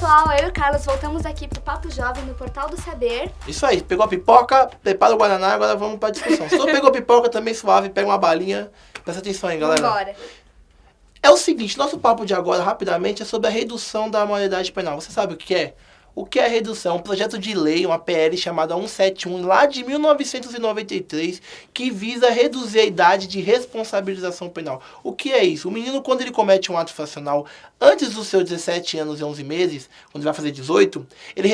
pessoal, eu e o Carlos voltamos aqui pro Papo Jovem no Portal do Saber. Isso aí, pegou a pipoca, prepara o guaraná, agora vamos pra discussão. Se não pegou a pipoca, também suave, pega uma balinha. Presta atenção aí, galera. Vambora. É o seguinte, nosso papo de agora, rapidamente, é sobre a redução da maioridade penal. Você sabe o que é? O que é a redução? Um projeto de lei, uma PL chamada 171, lá de 1993, que visa reduzir a idade de responsabilização penal. O que é isso? O menino, quando ele comete um ato infracional antes dos seus 17 anos e 11 meses, quando ele vai fazer 18, ele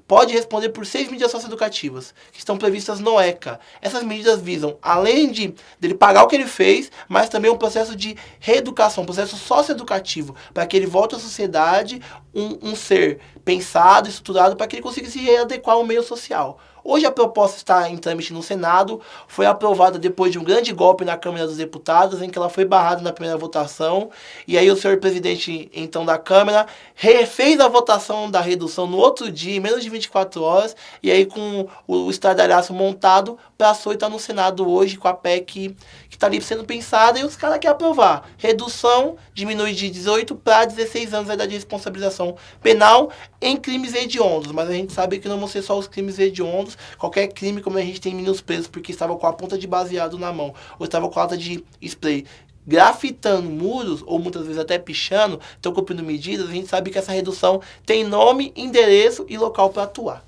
pode responder por 6 medidas socioeducativas, que estão previstas no ECA. Essas medidas visam, além dele pagar o que ele fez, mas também um processo de reeducação, um processo socioeducativo, para que ele volte à sociedade um ser pensado, estruturado, para que ele consiga se readequar ao meio social. Hoje a proposta está em trâmite no Senado, foi aprovada depois de um grande golpe na Câmara dos Deputados, em que ela foi barrada na primeira votação, e aí o senhor presidente, então, da Câmara, refez a votação da redução no outro dia, em menos de 24 horas, e aí com o estardalhaço montado, passou e está no Senado hoje, com a PEC que está ali sendo pensada, e os caras querem aprovar. Redução diminui de 18 para 16 anos a idade de responsabilização penal em crimes hediondos, mas a gente sabe que não vão ser só os crimes hediondos. Qualquer crime, como a gente tem meninos presos porque estavam com a ponta de baseado na mão, ou estavam com a lata de spray, grafitando muros, ou muitas vezes até pichando, estão cumprindo medidas, a gente sabe que essa redução tem nome, endereço e local para atuar.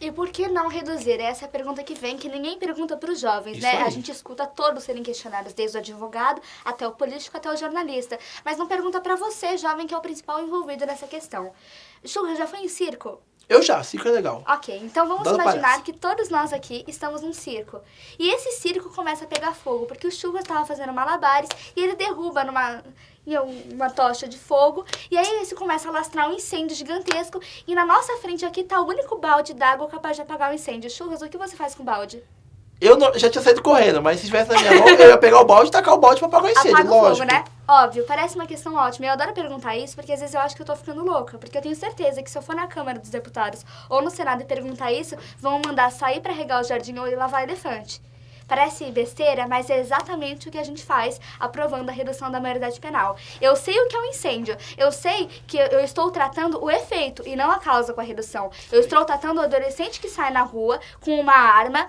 E por que não reduzir? Essa é a pergunta que vem, que ninguém pergunta para os jovens, Isso né? aí. A gente escuta todos serem questionados, desde o advogado até o político, até o jornalista. Mas não pergunta para você, jovem, que é o principal envolvido nessa questão. Churra, já foi em circo? Eu já, circo é legal. Ok, então vamos Adoro imaginar palhaço. que todos nós aqui estamos num circo. E esse circo começa a pegar fogo, porque o Churras estava fazendo malabares e ele derruba uma tocha de fogo. E aí isso começa a alastrar um incêndio gigantesco. E na nossa frente aqui tá o único balde d'água capaz de apagar o incêndio. Churras, o que você faz com o balde? Eu já tinha saído correndo, mas se estivesse na minha mão, eu ia pegar o balde e tacar o balde pra apagar o incêndio, Apaga o lógico. fogo, né? Óbvio, parece uma questão ótima. Eu adoro perguntar isso, porque às vezes eu acho que eu tô ficando louca. Porque eu tenho certeza que se eu for na Câmara dos Deputados ou no Senado e perguntar isso, vão mandar sair pra regar o jardim ou ir lavar elefante. Parece besteira, mas é exatamente o que a gente faz aprovando a redução da maioridade penal. Eu sei o que é um incêndio. Eu sei que eu estou tratando o efeito e não a causa com a redução. Eu estou tratando o adolescente que sai na rua com uma arma,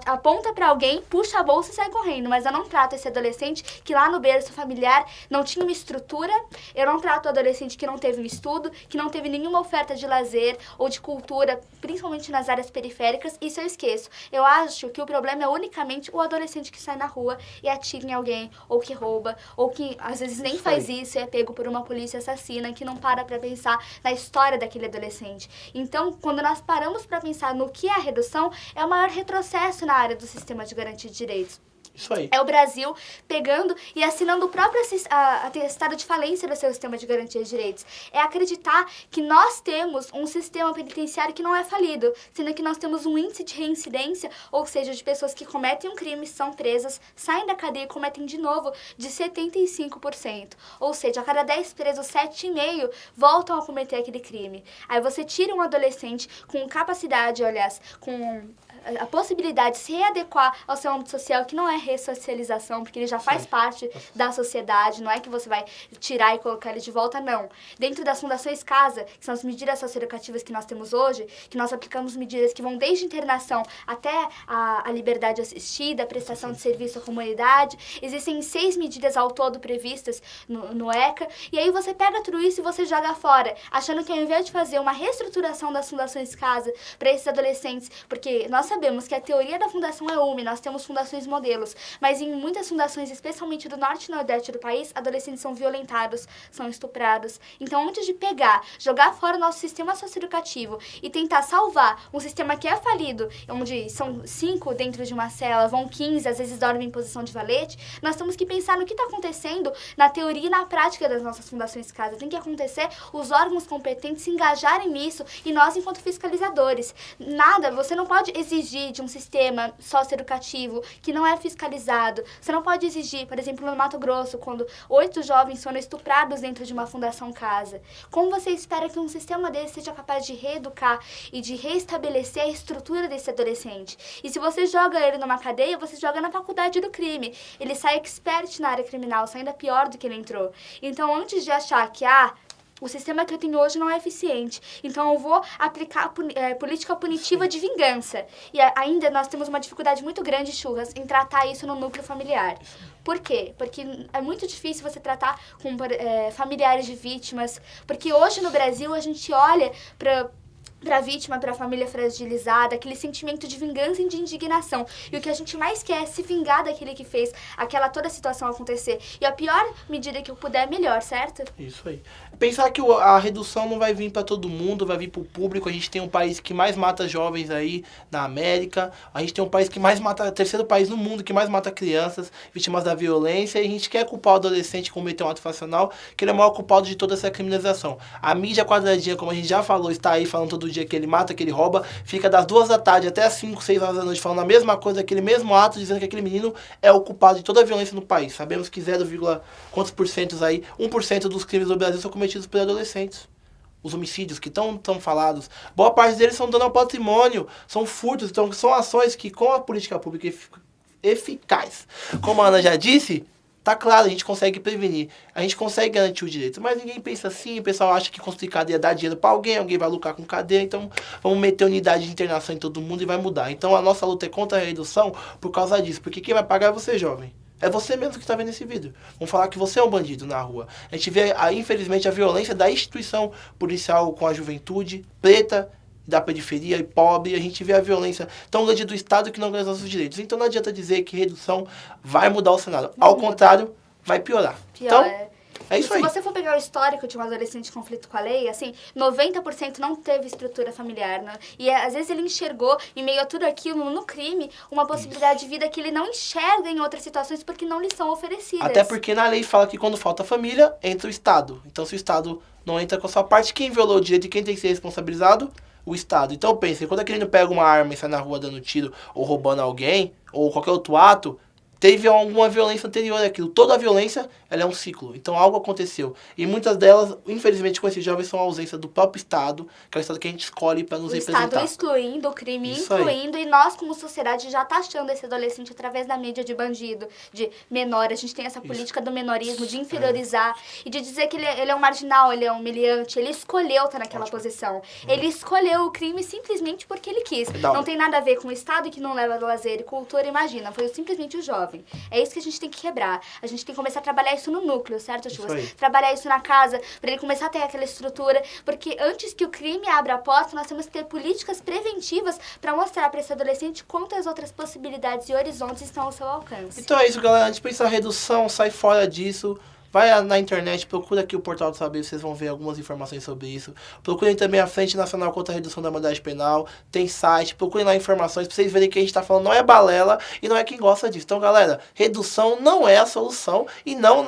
aponta pra alguém, puxa a bolsa e sai correndo. Mas eu não trato esse adolescente que lá no berço familiar não tinha uma estrutura. Eu não trato o adolescente que não teve um estudo, que não teve nenhuma oferta de lazer ou de cultura, principalmente nas áreas periféricas. Isso eu esqueço. Eu acho que o problema é unicamente o adolescente que sai na rua e atira em alguém, ou que rouba, ou que às vezes nem faz isso e é pego por uma polícia assassina que não para pra pensar na história daquele adolescente. Então, quando nós paramos pra pensar no que é a redução, é o maior retrocesso na área do sistema de garantia de direitos. Isso aí. É o Brasil pegando e assinando o próprio atestado de falência do seu sistema de garantia de direitos. É acreditar que nós temos um sistema penitenciário que não é falido, sendo que nós temos um índice de reincidência, ou seja, de pessoas que cometem um crime, são presas, saem da cadeia e cometem de novo, de 75%. Ou seja, a cada 10 presos, 7,5 voltam a cometer aquele crime. Aí você tira um adolescente com capacidade, aliás, com a possibilidade de se readequar ao seu âmbito social, que não é ressocialização, porque ele já faz parte da sociedade, não é que você vai tirar e colocar ele de volta, não. Dentro das fundações CASA, que são as medidas socioeducativas que nós temos hoje, que nós aplicamos medidas que vão desde internação até a liberdade assistida, a prestação de serviço à comunidade, existem 6 medidas ao todo previstas no ECA, e aí você pega tudo isso e você joga fora, achando que ao invés de fazer uma reestruturação das fundações CASA para esses adolescentes, porque nós sabemos que a teoria da fundação é uma, e nós temos fundações modelos, mas em muitas fundações, especialmente do norte e nordeste do país, adolescentes são violentados, são estuprados. Então, antes de pegar, jogar fora o nosso sistema socioeducativo e tentar salvar um sistema que é falido, onde são 5 dentro de uma cela, vão 15, às vezes dormem em posição de valete, nós temos que pensar no que está acontecendo na teoria e na prática das nossas fundações CASA. Tem que acontecer os órgãos competentes se engajarem nisso e nós, enquanto fiscalizadores. Você não pode exigir de um sistema socioeducativo que não é fiscalizado. Você não pode exigir, por exemplo, no Mato Grosso, quando 8 jovens foram estuprados dentro de uma fundação CASA. Como você espera que um sistema desse seja capaz de reeducar e de reestabelecer a estrutura desse adolescente? E se você joga ele numa cadeia, você joga na faculdade do crime. Ele sai expert na área criminal, sai ainda pior do que ele entrou. Então, antes de achar que, o sistema que eu tenho hoje não é eficiente. Então eu vou aplicar política punitiva de vingança. E ainda nós temos uma dificuldade muito grande, Churras, em tratar isso no núcleo familiar. Por quê? Porque é muito difícil você tratar com familiares de vítimas. Porque hoje no Brasil a gente olha para a vítima, para a família fragilizada, aquele sentimento de vingança e de indignação. E o que a gente mais quer é se vingar daquele que fez toda a situação acontecer. E a pior medida que eu puder, melhor, certo? Isso aí. Pensar que a redução não vai vir para todo mundo, vai vir para o público. A gente tem um país que mais mata jovens aí na América. A gente tem um país que mais mata, terceiro país no mundo que mais mata crianças vítimas da violência. E a gente quer culpar o adolescente que cometeu um ato infracional, que ele é o maior culpado de toda essa criminalização. A mídia quadradinha, como a gente já falou, está aí falando todo dia que ele mata, que ele rouba, fica das 2 da tarde até as 5, 6 horas da noite falando a mesma coisa, aquele mesmo ato, dizendo que aquele menino é o culpado de toda a violência no país. Sabemos que 0, quantos porcentos aí, 1% dos crimes do Brasil são cometidos por adolescentes. Os homicídios que estão falados, boa parte deles são dano ao patrimônio, são furtos, então são ações que com a política pública eficaz, como a Ana já disse, tá claro, a gente consegue prevenir, a gente consegue garantir o direito, mas ninguém pensa assim, o pessoal acha que construir cadeia dá dinheiro para alguém vai lucrar com cadeia, então vamos meter unidade de internação em todo mundo e vai mudar. Então a nossa luta é contra a redução por causa disso, porque quem vai pagar é você, jovem. É você mesmo que está vendo esse vídeo. Vamos falar que você é um bandido na rua. A gente vê, infelizmente, a violência da instituição policial com a juventude preta, da periferia e pobre, a gente vê a violência tão grande do Estado que não ganha os nossos direitos. Então não adianta dizer que redução vai mudar o cenário. Ao contrário, vai piorar. Então, é isso aí. Se você for pegar o histórico de um adolescente em conflito com a lei, assim, 90% não teve estrutura familiar, né? E às vezes ele enxergou, em meio a tudo aquilo, no crime, uma possibilidade de vida que ele não enxerga em outras situações porque não lhe são oferecidas. Até porque na lei fala que quando falta família, entra o Estado. Então se o Estado não entra com a sua parte, quem violou o direito e quem tem que ser responsabilizado? O Estado. Então pense, quando aquele menino pega uma arma e sai na rua dando tiro ou roubando alguém, ou qualquer outro ato, teve alguma violência anterior àquilo. Toda a violência, ela é um ciclo. Então algo aconteceu. E muitas delas, infelizmente, com esses jovens, são a ausência do próprio Estado, que é o Estado que a gente escolhe para nos representar. O Estado excluindo, o crime Isso incluindo, aí. E nós, como sociedade, já taxando esse adolescente através da mídia de bandido, de menor. A gente tem essa política do menorismo, de inferiorizar e de dizer que ele é um marginal, ele é um humilhante. Ele escolheu estar naquela posição. Ele escolheu o crime simplesmente porque ele quis. Não tem nada a ver com o Estado que não leva lazer e cultura, imagina. Foi simplesmente o jovem. É isso que a gente tem que quebrar. A gente tem que começar a trabalhar isso no núcleo, certo, Chuvas? Trabalhar isso na casa, para ele começar a ter aquela estrutura. Porque antes que o crime abra a porta, nós temos que ter políticas preventivas para mostrar para esse adolescente quantas outras possibilidades e horizontes estão ao seu alcance. Então é isso, galera. Antes de pensar redução, sai fora disso. Vai na internet, procura aqui o Portal do Saber, vocês vão ver algumas informações sobre isso. Procurem também a Frente Nacional contra a Redução da Maioridade Penal, tem site, procurem lá informações pra vocês verem que a gente tá falando não é balela e não é quem gosta disso. Então, galera, redução não é a solução e não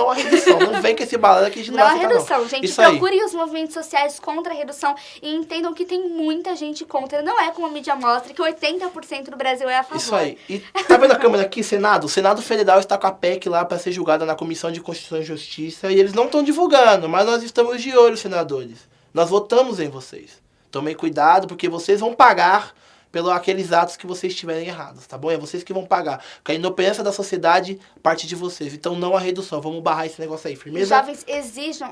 a redução. Não vem com esse balela que a gente não vai aceitar, não. Não a redução, gente. Isso procurem aí. Os movimentos sociais contra a redução e entendam que tem muita gente contra. Não é como a mídia mostra, que 80% do Brasil é a favor. Isso aí. E tá vendo a Câmara aqui, Senado? O Senado Federal está com a PEC lá pra ser julgada na Comissão de Constituição e Justiça e eles não estão divulgando, mas nós estamos de olho, senadores. Nós votamos em vocês. Tomem cuidado, porque vocês vão pagar pelos aqueles atos que vocês estiverem errados, tá bom? É vocês que vão pagar. Porque a inoperância da sociedade parte de vocês. Então não a redução. Vamos barrar esse negócio aí, firmeza? Os jovens exijam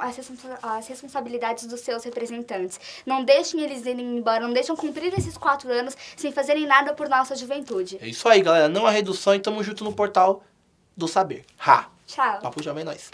as responsabilidades dos seus representantes. Não deixem eles irem embora, não deixem cumprir esses 4 anos sem fazerem nada por nossa juventude. É isso aí, galera. Não a redução e tamo junto no Portal do Saber. Tchau. Papo Jovem é nóis.